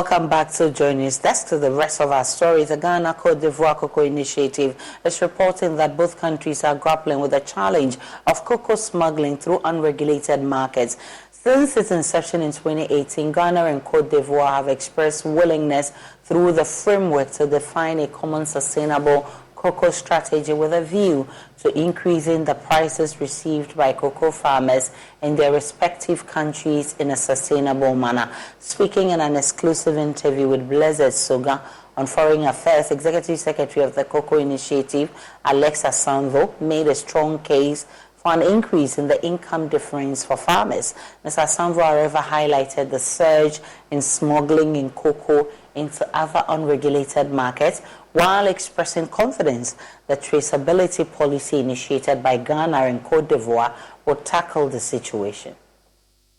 Welcome back to JoyNews Desk. To the rest of our story, the Ghana Côte d'Ivoire Cocoa Initiative is reporting that both countries are grappling with the challenge of cocoa smuggling through unregulated markets. Since its inception in 2018, Ghana and Côte d'Ivoire have expressed willingness through the framework to define a common sustainable cocoa strategy with a view to increasing the prices received by cocoa farmers in their respective countries in a sustainable manner. Speaking in an exclusive interview with Blessed Soga on Foreign Affairs, Executive Secretary of the Cocoa Initiative, Alexa Sanvo, made a strong case for an increase in the income difference for farmers. Mr. Sanvo, however, highlighted the surge in smuggling in cocoa into other unregulated markets, while expressing confidence that traceability policy initiated by Ghana and Côte d'Ivoire will tackle the situation.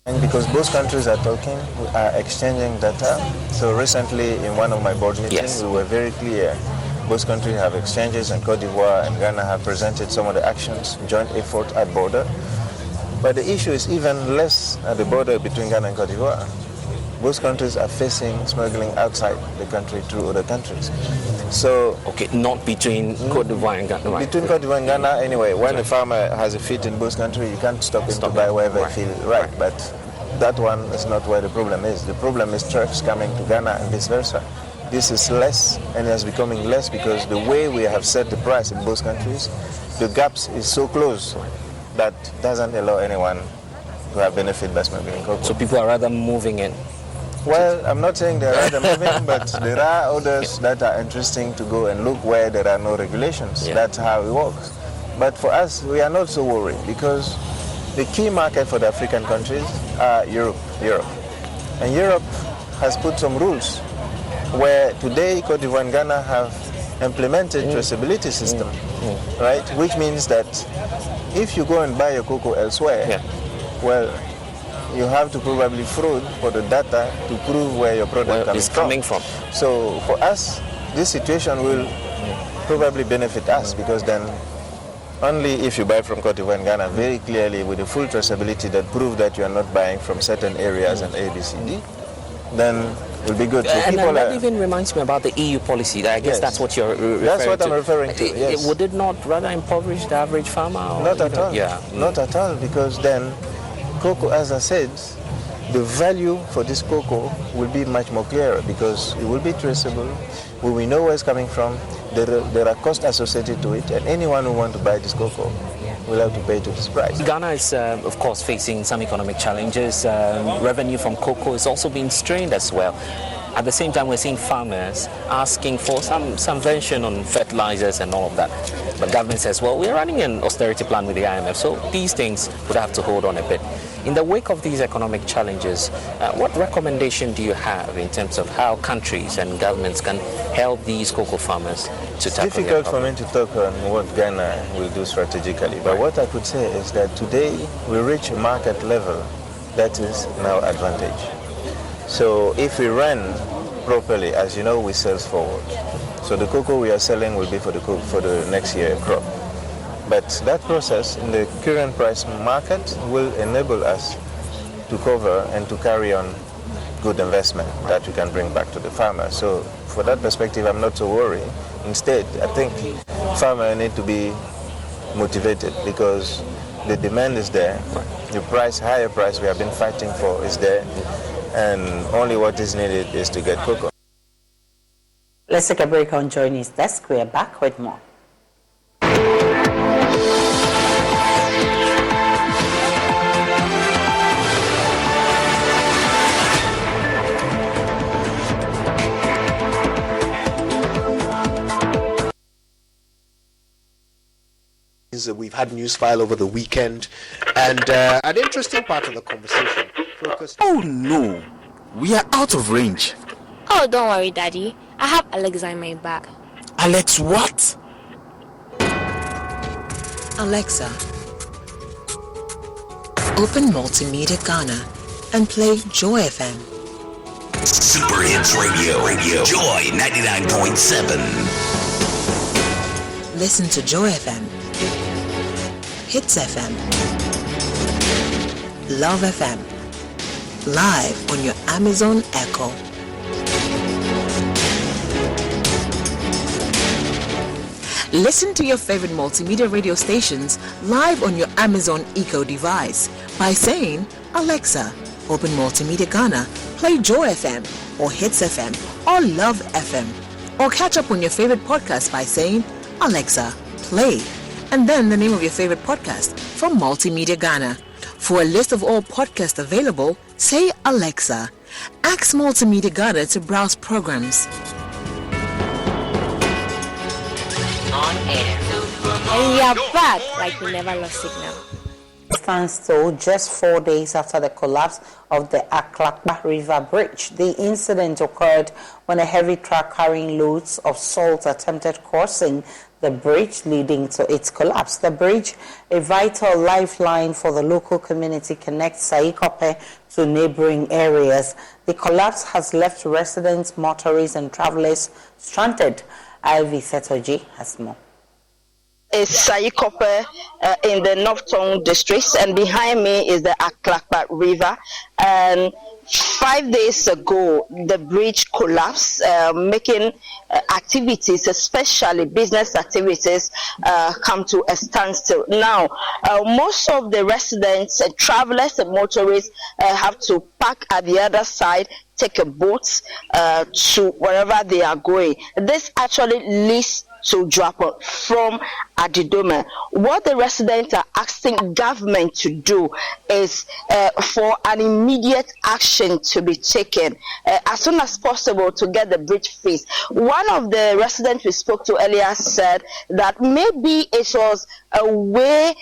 And because both countries are talking, we are exchanging data. So recently in one of my board meetings, we were very clear. Both countries have exchanges, and Côte d'Ivoire and Ghana have presented some of the actions, joint effort at border. But the issue is even less at the border between Ghana and Côte d'Ivoire. Both countries are facing smuggling outside the country through other countries. So, not between Côte d'Ivoire and Ghana. Right? Between Côte d'Ivoire and Ghana, anyway. When a farmer has a fit in both countries, you can't stop him to buy wherever he feels right. But that one is not where the problem is. The problem is trucks coming to Ghana and vice versa. This is less, and it is becoming less because the way we have set the price in both countries, the gaps is so close that doesn't allow anyone to have benefit by smuggling cocoa. So people are rather moving in. Well, I'm not saying they're rather moving, but there are others that are interesting to go and look where there are no regulations. That's how it works. But for us, we are not so worried because the key market for the African countries are Europe. And Europe has put some rules where today Côte d'Ivoire and Ghana have implemented traceability system, right? Which means that if you go and buy your cocoa elsewhere, well, you have to probably fraud for the data to prove where your product is coming from. So for us, this situation will probably benefit us because then only if you buy from Côte d'Ivoire and Ghana very clearly with the full traceability that prove that you are not buying from certain areas and ABCD, then will be good. So and that even reminds me about the EU policy. I guess that's what you're referring to. That's what I'm referring to, yes. Would it not rather impoverish the average farmer? Not at all. Not at all, because then cocoa, as I said, the value for this cocoa will be much more clearer because it will be traceable. We will know where it's coming from. There are costs associated to it, and anyone who wants to buy this cocoa will have to pay to this price. Ghana is, of course, facing some economic challenges. Revenue from cocoa is also being strained as well. At the same time, we're seeing farmers asking for some version on fertilizers and all of that. But government says, well, we're running an austerity plan with the IMF, so these things would have to hold on a bit. In the wake of these economic challenges, what recommendation do you have in terms of how countries and governments can help these cocoa farmers to tackle? It's difficult for me to talk on what Ghana will do strategically, but what I could say is that today we reach a market level that is now advantage. So if we run properly, as you know, we sell forward. So the cocoa we are selling will be for the next year crop. But that process in the current price market will enable us to cover and to carry on good investment that we can bring back to the farmer. So for that perspective, I'm not so worried. Instead, I think farmers need to be motivated because the demand is there. The higher price we have been fighting for is there. And only what is needed is to get cocoa. Let's take a break on JoyNews Desk. We are back with more. We've had news file over the weekend, and an interesting part of the conversation focused. Oh no, we are out of range. Oh, don't worry, Daddy. I have Alexa in my bag. Alex, what? Alexa, open Multimedia Ghana and play Joy FM. Super Hits Radio, Joy 99.7. Listen to Joy FM, Hits FM, Love FM, live on your Amazon Echo, Listen to your favorite multimedia radio stations live on your Amazon Echo device by saying, Alexa, open Multimedia Ghana, play Joy FM or Hits FM or Love FM. Or catch up on your favorite podcast by saying, Alexa, play, and then the name of your favorite podcast from Multimedia Ghana. For a list of all podcasts available, say Alexa. Ask Multimedia Ghana to browse programs. On air. And we are back like we never lost signal. Standstill just 4 days after the collapse of the Aklakba River Bridge. The incident occurred when a heavy truck carrying loads of salt attempted crossing the bridge, leading to its collapse. The bridge, a vital lifeline for the local community, connects Saikope to neighboring areas. The collapse has left residents, motorists and travelers stranded. Ivy Setoji has more. Is Saikope in the Northtown district, and behind me is the Aklakba River. And 5 days ago, the bridge collapsed, making activities, especially business activities, come to a standstill. Now, most of the residents, travelers and motorists have to park at the other side, take a boat to wherever they are going. This actually leads to Drapo from Adidome. What the residents are asking government to do is for an immediate action to be taken as soon as possible to get the bridge fixed. One of the residents we spoke to earlier said that maybe it was a way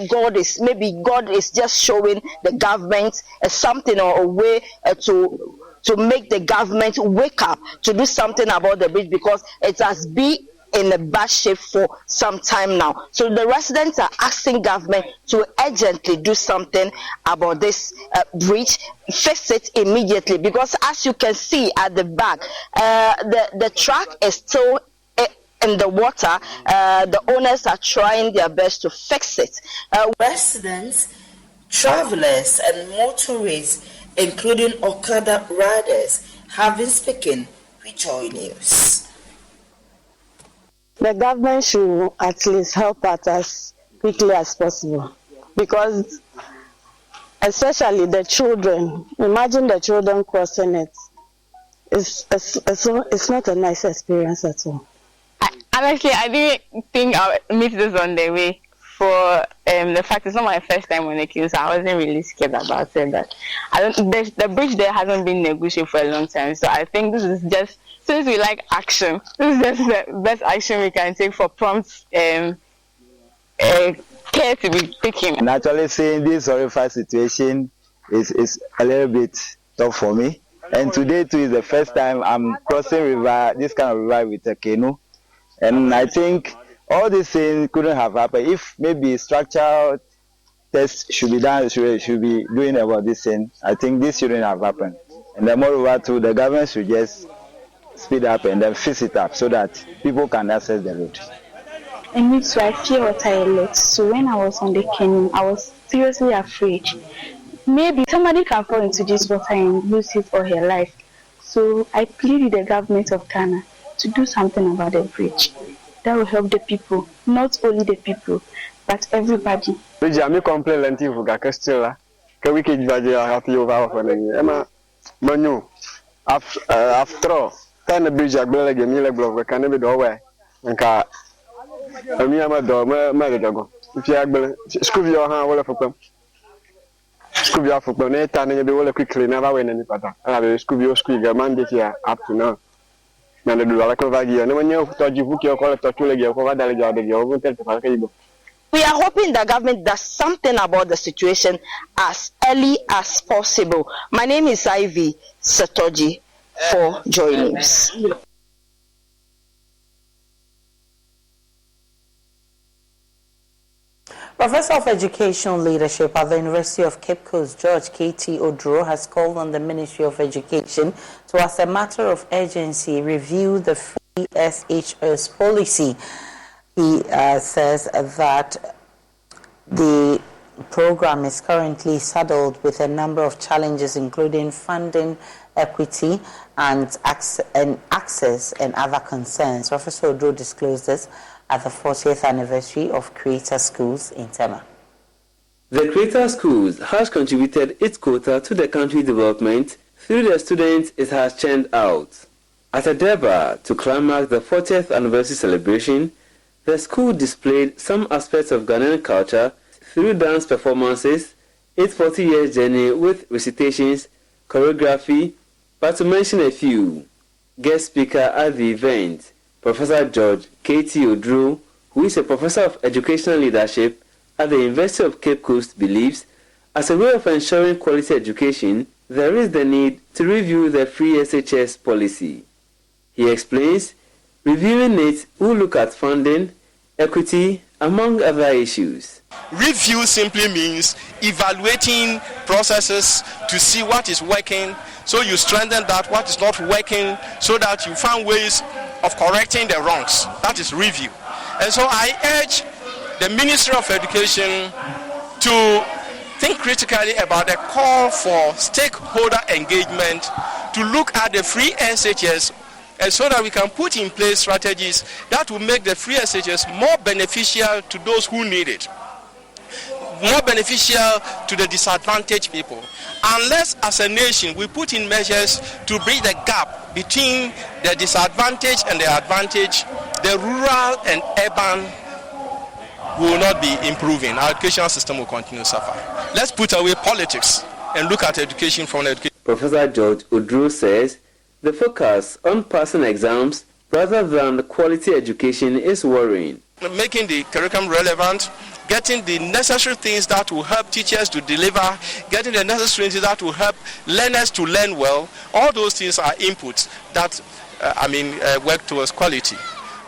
God is just showing the government something, or a way to make the government wake up to do something about the bridge, because it has been in a bad shape for some time now. So the residents are asking government to urgently do something about this bridge, fix it immediately, because as you can see at the back, the truck is still in the water. The owners are trying their best to fix it. Residents, travelers and motorists, including Okada riders, have been speaking with Joy News. The government should at least help us as quickly as possible, because especially the children, imagine the children crossing it. It's not a nice experience at all. Honestly, I didn't think I would meet this on the way. For the fact it's not my first time on the queue, so I wasn't really scared about it. But the bridge there hasn't been negotiated for a long time, so I think this is just, since we like action, this is just the best action we can take for prompt care to be taken. And actually, seeing this horrific situation is a little bit tough for me. And today too is the first time I'm crossing this kind of river with a canoe, and I think all these things couldn't have happened if maybe structural tests should be done, should be doing about this thing. I think this shouldn't have happened. And then moreover too, the government should just speed up and then fix it up so that people can access the road. And me too, I fear water a lot. So when I was on the canoe, I was seriously afraid. Maybe somebody can fall into this water and lose his or her life. So I plead with the government of Ghana to do something about the bridge. That will help the people, not only the people, but everybody. I'm complaining for Castilla. Can we get happy over for Emma Manu? After all, then the bridge are going to get me like can be doorway and car. I mean, I'm a door, Maridago. If you are screw your hand, well, for them. Screw your foot, and you be well quickly, never win any better. I will screw your squeak a mandate here up to now. We are hoping the government does something about the situation as early as possible. My name is Ivy Setoji for Joy News. Professor of Education Leadership at the University of Cape Coast, George K.T. Oduro, has called on the Ministry of Education to, as a matter of urgency, review the free SHS policy. He says that the program is currently saddled with a number of challenges, including funding, equity, and access and other concerns. Professor Odro disclosed this at the 40th anniversary of Creator Schools in Tema. The Creator Schools has contributed its quota to the country's development through the students it has churned out. At a Durbar to climax the 40th anniversary celebration, the school displayed some aspects of Ghanaian culture through dance performances, its 40-year journey with recitations, choreography, but to mention a few. Guest speaker at the event, Professor George K.T. Odro, who is a professor of educational leadership at the University of Cape Coast, believes, as a way of ensuring quality education, there is the need to review the free SHS policy. He explains, reviewing it will look at funding, equity, among other issues. Review simply means evaluating processes to see what is working, so you strengthen that, what is not working, so that you find ways of correcting the wrongs. That is review. And so I urge the Ministry of Education to think critically about the call for stakeholder engagement to look at the free SHS, and so that we can put in place strategies that will make the free SHS more beneficial to those who need it, more beneficial to the disadvantaged people. Unless as a nation we put in measures to bridge the gap between the disadvantaged and the advantaged, the rural and urban will not be improving. Our educational system will continue to suffer. Let's put away politics and look at education from education. Professor George Odro says the focus on passing exams rather than quality education is worrying. Making the curriculum relevant, getting the necessary things that will help teachers to deliver, getting the necessary things that will help learners to learn well, all those things are inputs that work towards quality.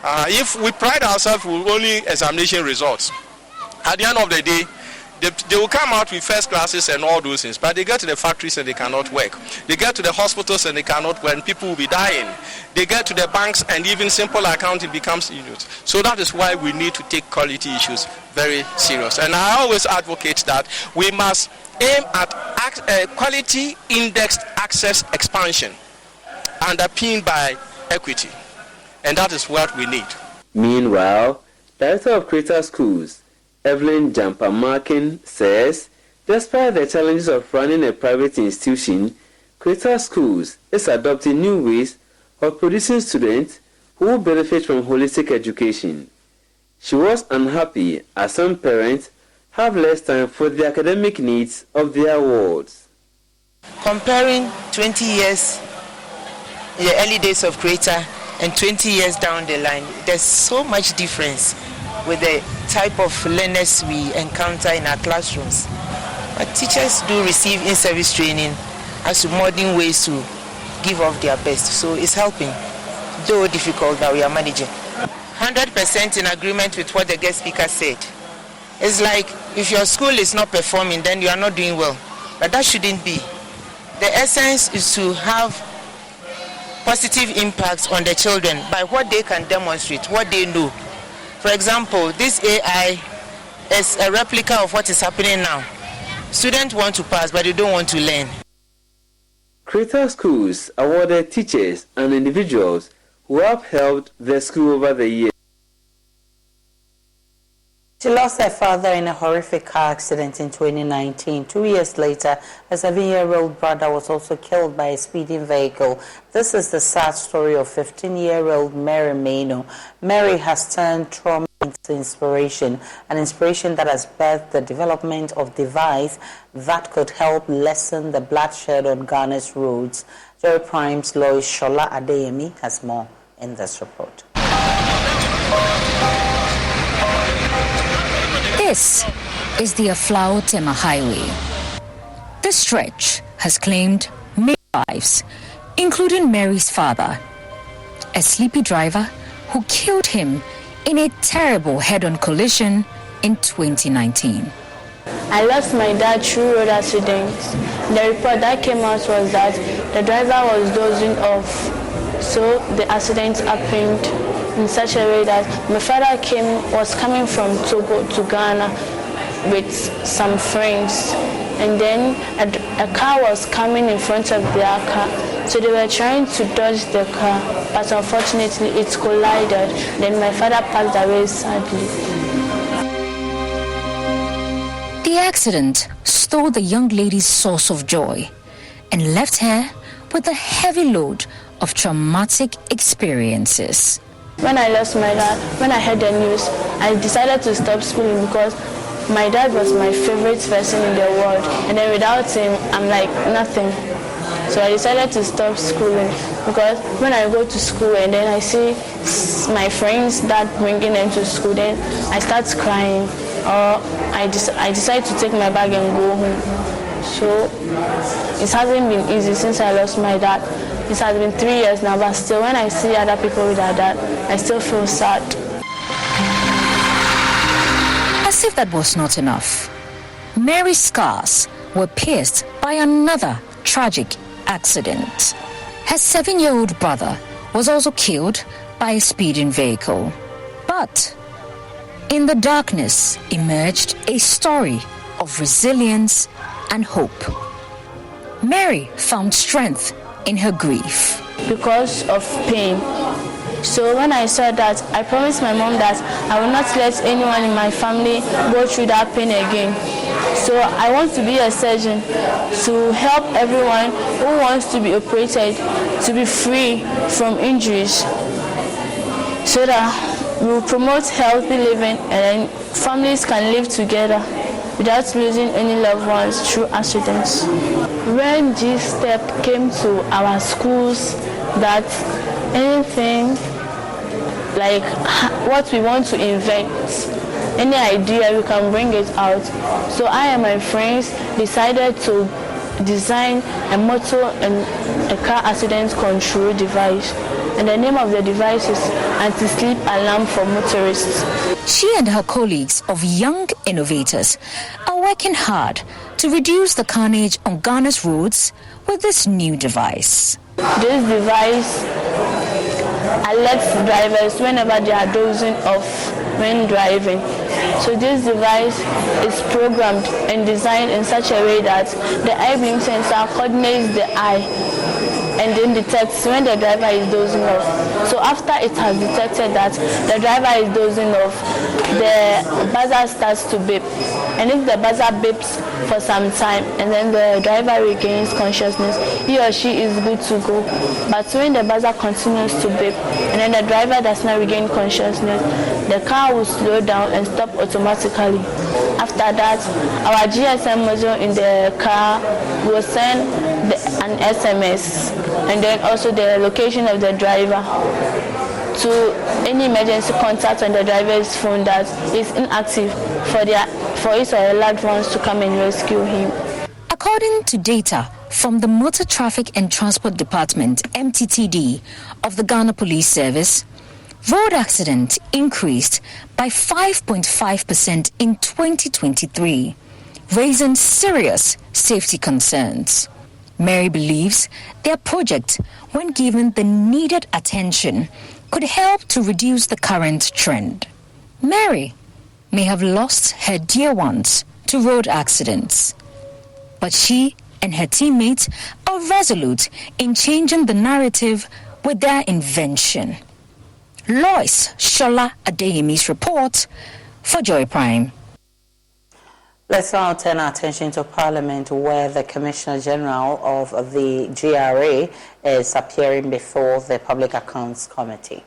If we pride ourselves with only examination results, at the end of the day, they will come out with first classes and all those things, but they get to the factories and they cannot work. They get to the hospitals and they cannot work, and people will be dying. They get to the banks and even simple accounting becomes issues. So that is why we need to take quality issues very serious. And I always advocate that we must aim at quality indexed access expansion underpinned by equity. And that is what we need. Meanwhile, Director of Creator Schools, Evelyn Jampa-Markin, says, despite the challenges of running a private institution, Creator Schools is adopting new ways of producing students who will benefit from holistic education. She was unhappy as some parents have less time for the academic needs of their wards. Comparing 20 years, the early days of Creator, and 20 years down the line, there's so much difference with the type of learners we encounter in our classrooms. But teachers do receive in-service training as to modern ways to give off their best. So it's helping, though difficult, but we are managing. 100% in agreement with what the guest speaker said. It's like if your school is not performing, then you are not doing well. But that shouldn't be. The essence is to have positive impacts on the children by what they can demonstrate, what they know. For example, this AI is a replica of what is happening now. Students want to pass, but they don't want to learn. Creator Schools awarded teachers and individuals who have helped the school over the years. She lost her father in a horrific car accident in 2019. 2 years later, her 7-year-old brother was also killed by a speeding vehicle. This is the sad story of 15-year-old Mary Mano. Mary has turned trauma into inspiration, an inspiration that has birthed the development of device that could help lessen the bloodshed on Ghana's roads. Joy Prime's Lois Shola Adeyemi has more in this report. This is the Aflao Tema Highway. This stretch has claimed many lives, including Mary's father, a sleepy driver who killed him in a terrible head-on collision in 2019. I lost my dad through road accident. The report that came out was that the driver was dozing off, so the accident happened in such a way that my father was coming from Togo to Ghana with some friends, and then a car was coming in front of their car. So they were trying to dodge the car, but unfortunately it collided. Then my father passed away sadly. The accident stole the young lady's source of joy and left her with a heavy load of traumatic experiences. When I lost my dad, when I heard the news, I decided to stop schooling because my dad was my favorite person in the world, and then without him, I'm like nothing. So I decided to stop schooling because when I go to school and then I see my friends that bringing them to school, then I start crying, or I decide to take my bag and go home. So it hasn't been easy since I lost my dad. It has been 3 years now, but still when I see other people with their dad, I still feel sad. As if that was not enough, Mary's scars were pierced by another tragic accident. Her 7-year-old brother was also killed by a speeding vehicle. But in the darkness emerged a story of resilience and hope. Mary found strength in her grief. Because of pain. So when I saw that, I promised my mom that I will not let anyone in my family go through that pain again. So I want to be a surgeon to help everyone who wants to be operated to be free from injuries, so that we will promote healthy living and then families can live together without losing any loved ones through accidents. When this step came to our schools, that anything like what we want to invent, any idea, we can bring it out. So I and my friends decided to design a motor and a car accident control device. And the name of the device is anti-sleep alarm for motorists. She and her colleagues of Young Innovators are working hard to reduce the carnage on Ghana's roads with this new device. This device alerts drivers whenever they are dozing off when driving. So this device is programmed and designed in such a way that the eye beam sensor coordinates the eye and then detects when the driver is dozing off. So after it has detected that the driver is dozing off, the buzzer starts to beep. And if the buzzer beeps for some time and then the driver regains consciousness, he or she is good to go. But when the buzzer continues to beep and then the driver does not regain consciousness, the car will slow down and stop automatically. After that, our GSM module in the car will send an SMS and then also the location of the driver to any emergency contact on the driver's phone that is inactive for his or her loved ones to come and rescue him. According to data from the Motor Traffic and Transport Department, MTTD, of the Ghana Police Service, road accidents increased by 5.5% in 2023, raising serious safety concerns. Mary believes their project, when given the needed attention, could help to reduce the current trend. Mary may have lost her dear ones to road accidents, but she and her teammates are resolute in changing the narrative with their invention. Lois Shola Adeyemi's report for Joy Prime. Let's now turn our attention to Parliament, where the Commissioner General of the GRA is appearing before the Public Accounts Committee.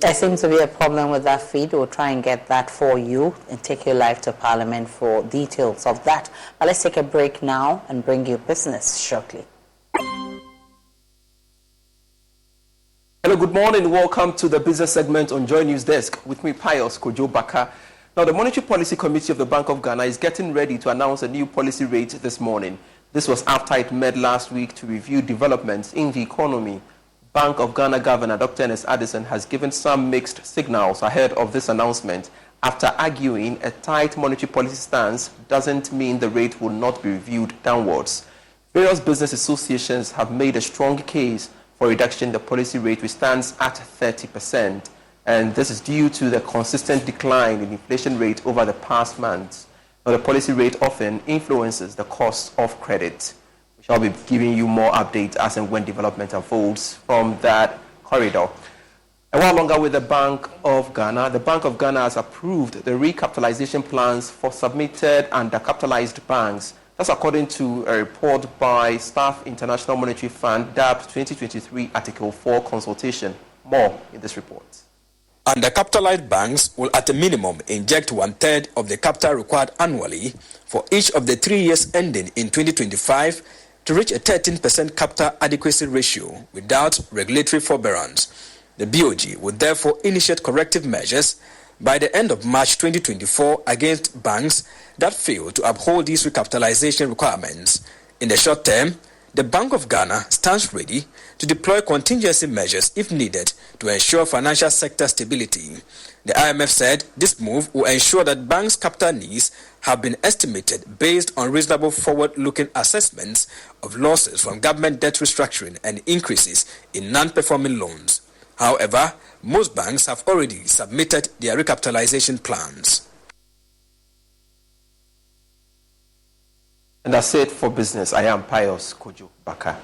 There seems to be a problem with that feed. We'll try and get that for you and take you live to Parliament for details of that. But let's take a break now and bring you business shortly. Hello, good morning. Welcome to the business segment on JoyNews Desk with me, Pius Kojo Baka. Now, the Monetary Policy Committee of the Bank of Ghana is getting ready to announce a new policy rate this morning. This was after it met last week to review developments in the economy. Bank of Ghana Governor Dr. Ernest Addison has given some mixed signals ahead of this announcement after arguing a tight monetary policy stance doesn't mean the rate will not be reviewed downwards. Various business associations have made a strong case for reduction in the policy rate, which stands at 30%. And this is due to the consistent decline in inflation rate over the past months. Now, the policy rate often influences the cost of credit. We shall be giving you more updates as and when development unfolds from that corridor. And while longer with the Bank of Ghana has approved the recapitalization plans for submitted and undercapitalized banks. That's according to a report by Staff International Monetary Fund, DAP 2023 Article 4 consultation. More in this report. Undercapitalized banks will at a minimum inject 1/3 of the capital required annually for each of the 3 years ending in 2025 to reach a 13% capital adequacy ratio without regulatory forbearance. The BOG will therefore initiate corrective measures by the end of March 2024 against banks that fail to uphold these recapitalization requirements. In the short term, the Bank of Ghana stands ready to deploy contingency measures if needed to ensure financial sector stability. The IMF said this move will ensure that banks' capital needs have been estimated based on reasonable forward-looking assessments of losses from government debt restructuring and increases in non-performing loans. However, most banks have already submitted their recapitalization plans. And that's it for business. I am Pius Kojo Baka.